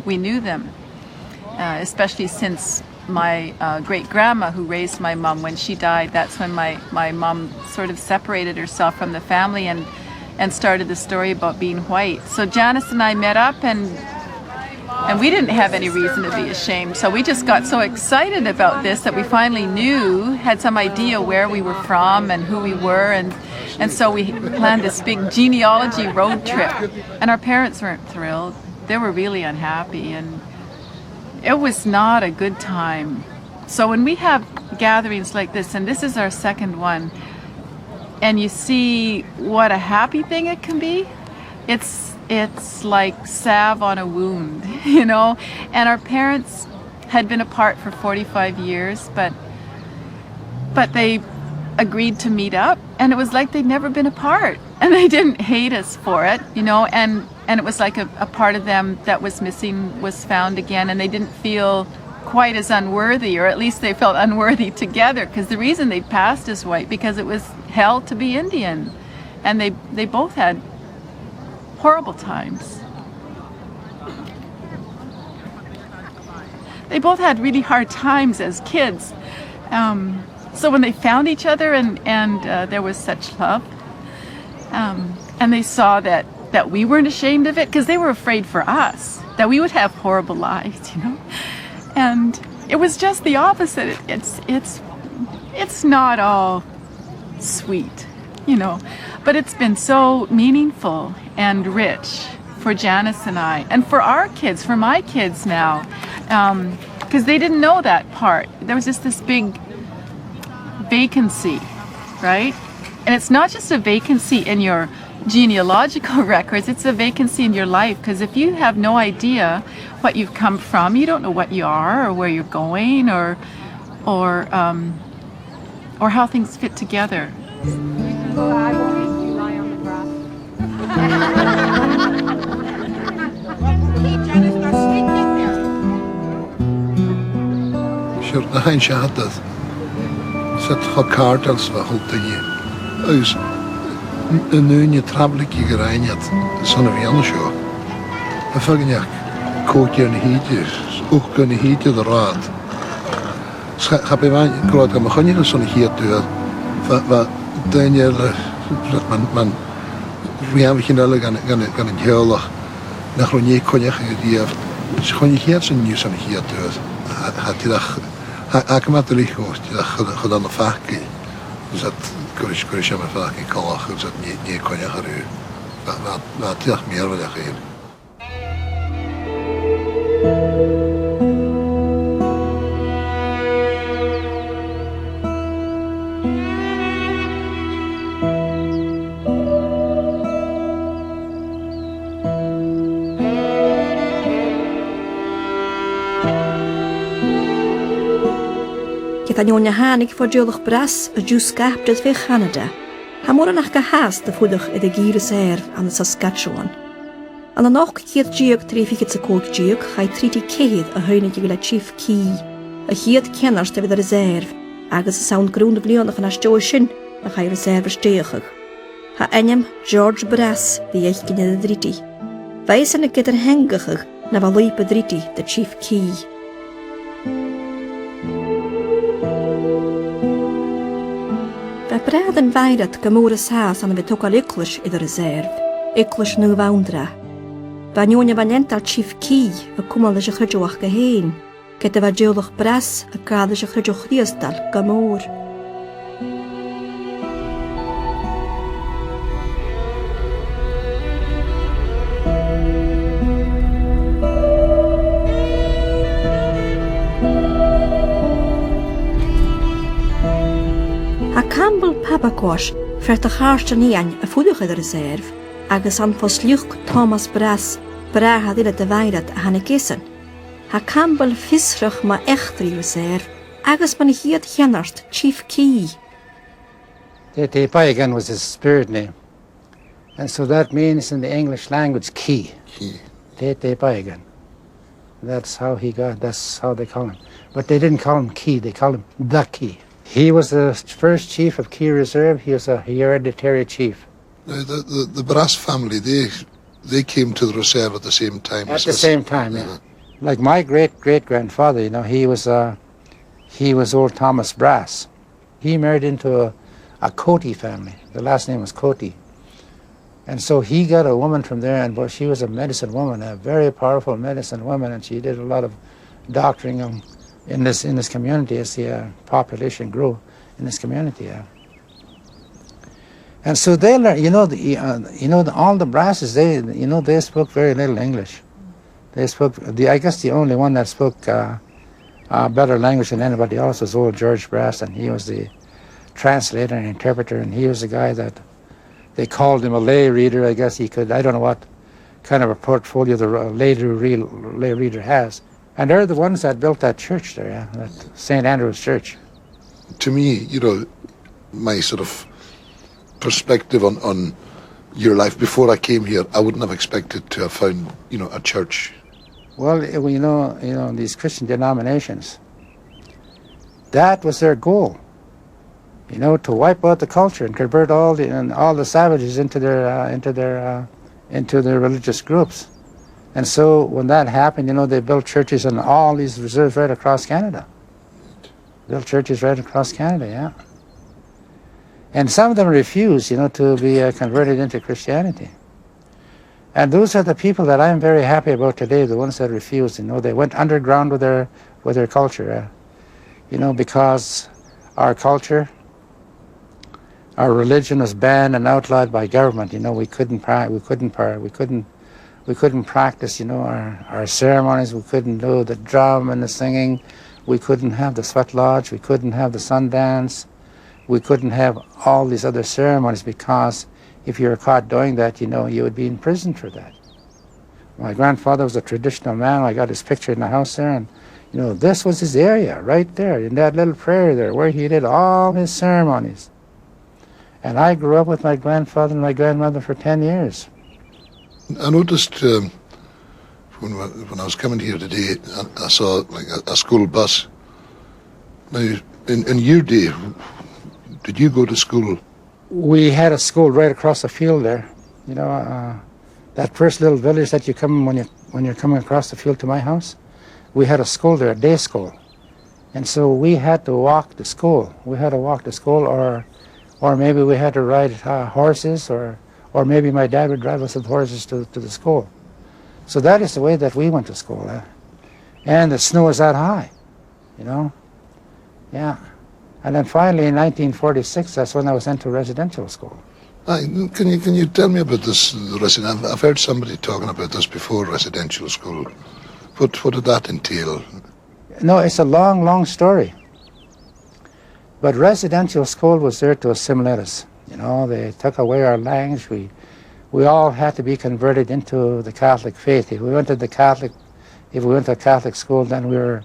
we knew them, especially since my great-grandma who raised my mum, when she died, that's when my mum sort of separated herself from the family and started the story about being white. So Janice and I met up, and we didn't have any reason to be ashamed. So we just got so excited about this that we finally had some idea where we were from and who we were, and so we planned this big genealogy road trip. And our parents weren't thrilled. They were really unhappy, and it was not a good time. So when we have gatherings like this, and this is our second one, and you see what a happy thing it can be, it's like salve on a wound, you know. And our parents had been apart for 45 years, but they agreed to meet up, and it was like they'd never been apart, and they didn't hate us for it, you know, and it was like a part of them that was missing was found again, and they didn't feel quite as unworthy, or at least they felt unworthy together, because the reason they passed as white, because it was hell to be Indian, and they both had horrible times. They both had really hard times as kids. So when they found each other and there was such love, and they saw that we weren't ashamed of it, because they were afraid for us, that we would have horrible lives, you know. And it was just the opposite. It's not all sweet, you know, but it's been so meaningful and rich for Janice and I, and for our kids, for my kids now, because they didn't know that part. There was just this big vacancy, right? And it's not just a vacancy in your genealogical records, it's a vacancy in your life, because if you have no idea what you've come from, you don't know what you are or where you're going or how things fit together. Sure, the hein Chanada set cartels for Hultagi. Us een nieuwe trabletje gereinigd, zo'n Vienna show. En volgens kookje een hietje, ook kunnen hietje de raad. Heb je wel groot gaan beginnen zo'n hietje wat dan je man we hebben geen alle gaan een heel naar gewoon je konjak die gewoon je hier zo'n nieuw zo'n hietje had je dat akkurat goed dat gedaan vaak dus dat Kurish am vaak in kalach dus dat niet konjak er wat ja meer wat er Talamh Fhuar for Dh'fhuireach bras a dús scaptad fi Chanada. Ha Moireannach go has dh'fhuireach i Turas an Saskatchewan. An an och chiad deug trífichid sa cóg deug chai tríti céad a Thàinig go le chief key. A chiad cennars de vid a reserve, agus a sound grún blianach an asteo sin a chai reserve steachach. Ha enem George Brass vi eich gynnydd driti. Vais an a gyda'r hengachach na va leipa driti the chief key. Fe brad yn feirat gymwrys has an y fetokal Iclish i the reserve, Iclish nu vaundra. Fa nionia van ental chief key a cwmal ys a chrydioach geheen, gyda fa diolach bras a gael ys a chrydioach riasdal gymwr. Pabacosh fert a Charstan Iain a fhuireach i the reserve, agus an fosliuch Thomas Brass brahad ila de veirat a hanna gisan. Ha Campbell fisrach ma echtri reserve, agus man hiad chenarst chief key. Bhilachan was his spirit name, and so that means in the English language key. Bhilachan. That's how he got, that's how they call him. But they didn't call him key, they called him the key. He was the first chief of Key Reserve. He was a hereditary chief. The Brass family, they they came to the reserve at the same time. At the same time, yeah. Like my great-great-grandfather, you know, he was old Thomas Brass. He married into a Coty family. The last name was Coty. And so he got a woman from there, and she was a medicine woman, a very powerful medicine woman, and she did a lot of doctoring in this community as the population grew in this community. And so they learned, all the Brasses, they spoke very little English. They spoke, I guess the only one that spoke a better language than anybody else was old George Brass, and he was the translator and interpreter, and he was the guy that they called him a lay reader. I guess he could, I don't know what kind of a portfolio the lay reader has. And they're the ones that built that church there, that St. Andrew's Church. To me, my sort of perspective on your life before I came here, I wouldn't have expected to have found, a church. Well, these Christian denominations, that was their goal, to wipe out the culture and convert all the savages into their religious groups. And so when that happened, they built churches in all these reserves right across Canada. Built churches right across Canada, yeah. And some of them refused, to be converted into Christianity. And those are the people that I'm very happy about today, the ones that refused. They went underground with their culture, because our culture, our religion was banned and outlawed by government. We couldn't practice, our ceremonies. We couldn't do the drum and the singing. We couldn't have the sweat lodge. We couldn't have the sun dance. We couldn't have all these other ceremonies because if you were caught doing that, you would be in prison for that. My grandfather was a traditional man. I got his picture in the house there, and this was his area right there in that little prairie there where he did all his ceremonies. And I grew up with my grandfather and my grandmother for 10 years. I noticed when I was coming here today, I saw like a school bus. Now, in your day, did you go to school? We had a school right across the field there. That first little village that you come when you're coming across the field to my house, we had a school there, a day school. And so we had to walk to school. We had to walk to school, or maybe we had to ride horses, or maybe my dad would drive us with horses to the school. So that is the way that we went to school. And the snow was that high, Yeah. And then finally in 1946, that's when I was into residential school. Can you tell me about this residential? I've heard somebody talking about this before, residential school. What did that entail? No, it's a long, long story. But residential school was there to assimilate us. They took away our language. We all had to be converted into the Catholic faith. If we went to a Catholic school, then we were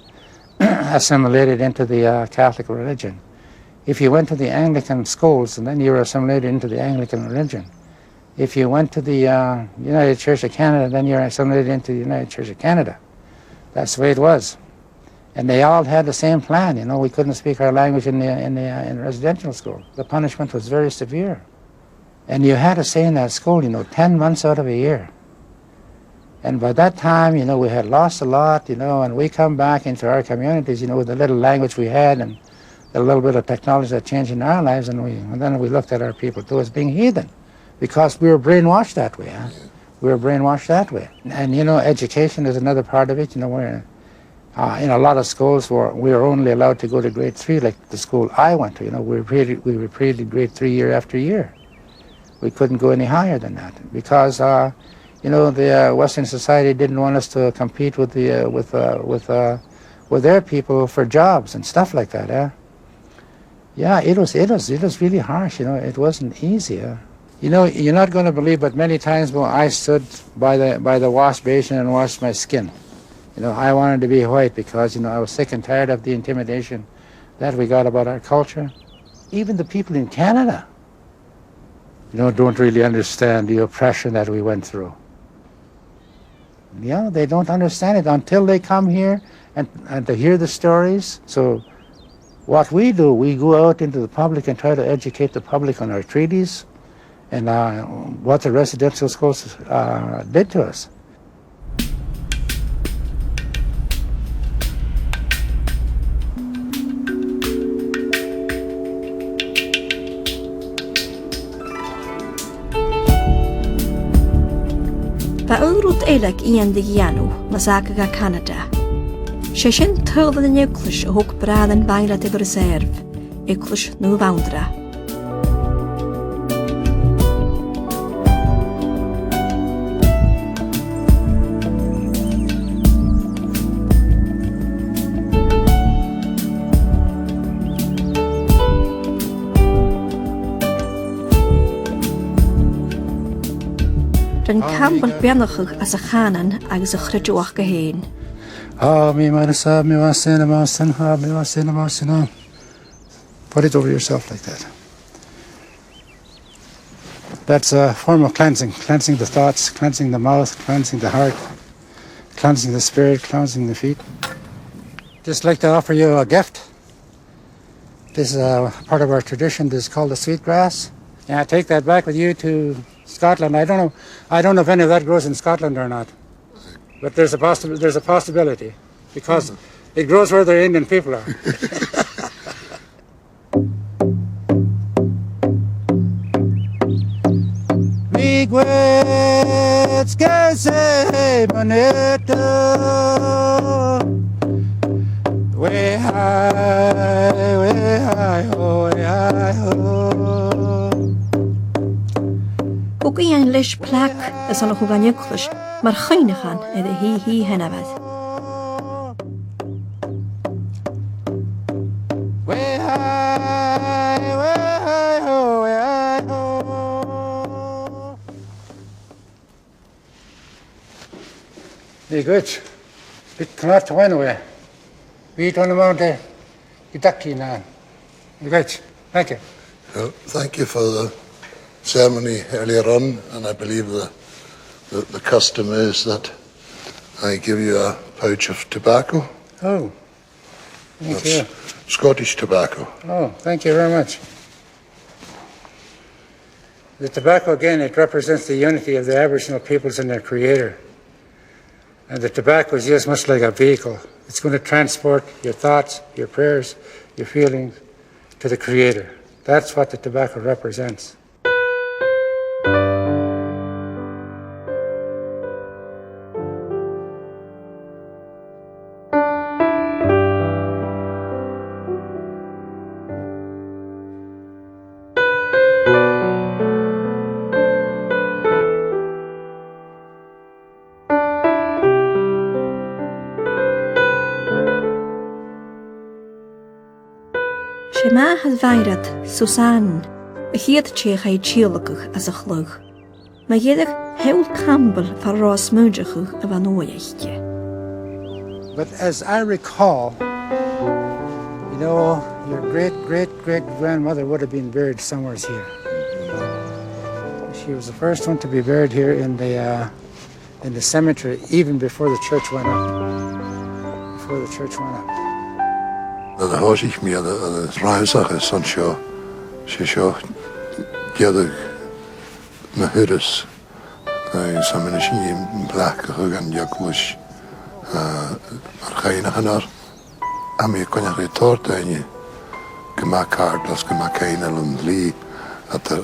assimilated into the Catholic religion. If you went to the Anglican schools, and then you were assimilated into the Anglican religion. If you went to the United Church of Canada, then you're assimilated into the United Church of Canada. That's the way it was. And they all had the same plan. We couldn't speak our language in residential school. The punishment was very severe. And you had to stay in that school, 10 months out of a year. And by that time, we had lost a lot, and we come back into our communities, with the little language we had and the little bit of technology that changed in our lives, and then we looked at our people too as being heathen, because we were brainwashed that way. We were brainwashed that way. And education is another part of it. Where in a lot of schools we were only allowed to go to grade 3, like the school I went to. We repeated grade 3 year after year. We couldn't go any higher than that because the Western society didn't want us to compete with their people for jobs and stuff like that. Yeah, it was really harsh. It wasn't easy. You're not going to believe, but many times when I stood by the wash basin and washed my skin, I wanted to be white because I was sick and tired of the intimidation that we got about our culture. Even the people in Canada, don't really understand the oppression that we went through. They don't understand it until they come here and to hear the stories. So what we do, we go out into the public and try to educate the public on our treaties and what the residential schools did to us. Ba uiridh éileach Iain de Gheanú na Sacaga Chanada. Sé sin tuilh na nuclis a thug brad an baile de reserve, uclis nó bhandra. Den campbell beannachach as a chanan agus a chridúach go héin. Me Marissa, me was in a mouse and me was in a mouse and put it over yourself like that. That's a form of cleansing the thoughts, cleansing the mouth, cleansing the heart, cleansing the spirit, cleansing the feet. Just like to offer you a gift. This is part of our tradition. This is called the sweet grass. Yeah, take that back with you to Scotland. I don't know if any of that grows in Scotland or not, but there's a possibility because it grows where the Indian people are. Way high, ho, Ook Iain leis plak is an chugan nuclis, mar choinnich e de hí henabad. Way high, ho, Very good. Bit cannot to win away. We on the mountain, you ducky now. Very good. Thank you. Well, thank you for the ceremony earlier on, and I believe the custom is that I give you a pouch of tobacco. Oh, thank you. Scottish tobacco. Oh, thank you very much. The tobacco, again, it represents the unity of the Aboriginal peoples and their creator. And the tobacco is used much like a vehicle. It's going to transport your thoughts, your prayers, your feelings to the creator. That's what the tobacco represents. She-mhair had bhairead Susan, a chiad tíocha tíolacach as a chlug. Ma dhéadach hewl campbell far rás múideachach a bhanóideachche. But as I recall, you know, your great-great-great-grandmother would have been buried somewhere here. She was the first one to be buried here in the cemetery, even before the church went up. The hoisich me the Rausach is on show. She show Deug Mahuris. Some in black and Yakush Archainahanar. Ami Konya retorta and you Gamakard, Las Gamakainal and Lee at the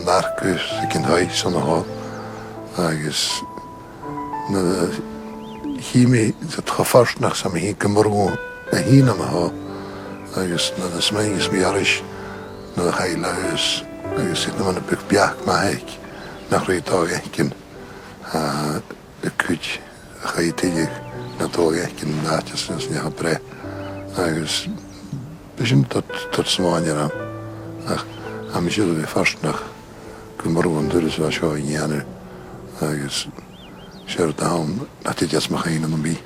Narcus, the Kinhais on the hall. I guess he made the Trafarsnach some he Gamurgo. A hína ma ho, agus na the smaigis mi arish, na the hailaus, agus sit na man a buk biach ma heik, nach rei tog ekin, the kuch, chai tilig, na tog ekin, natjas nas ni ha bre, agus bishin tot smaanjara, am ishil vi farsnach, kumorgon duris va sho in janu, agus sheradahum, natidjas ma chain an bi.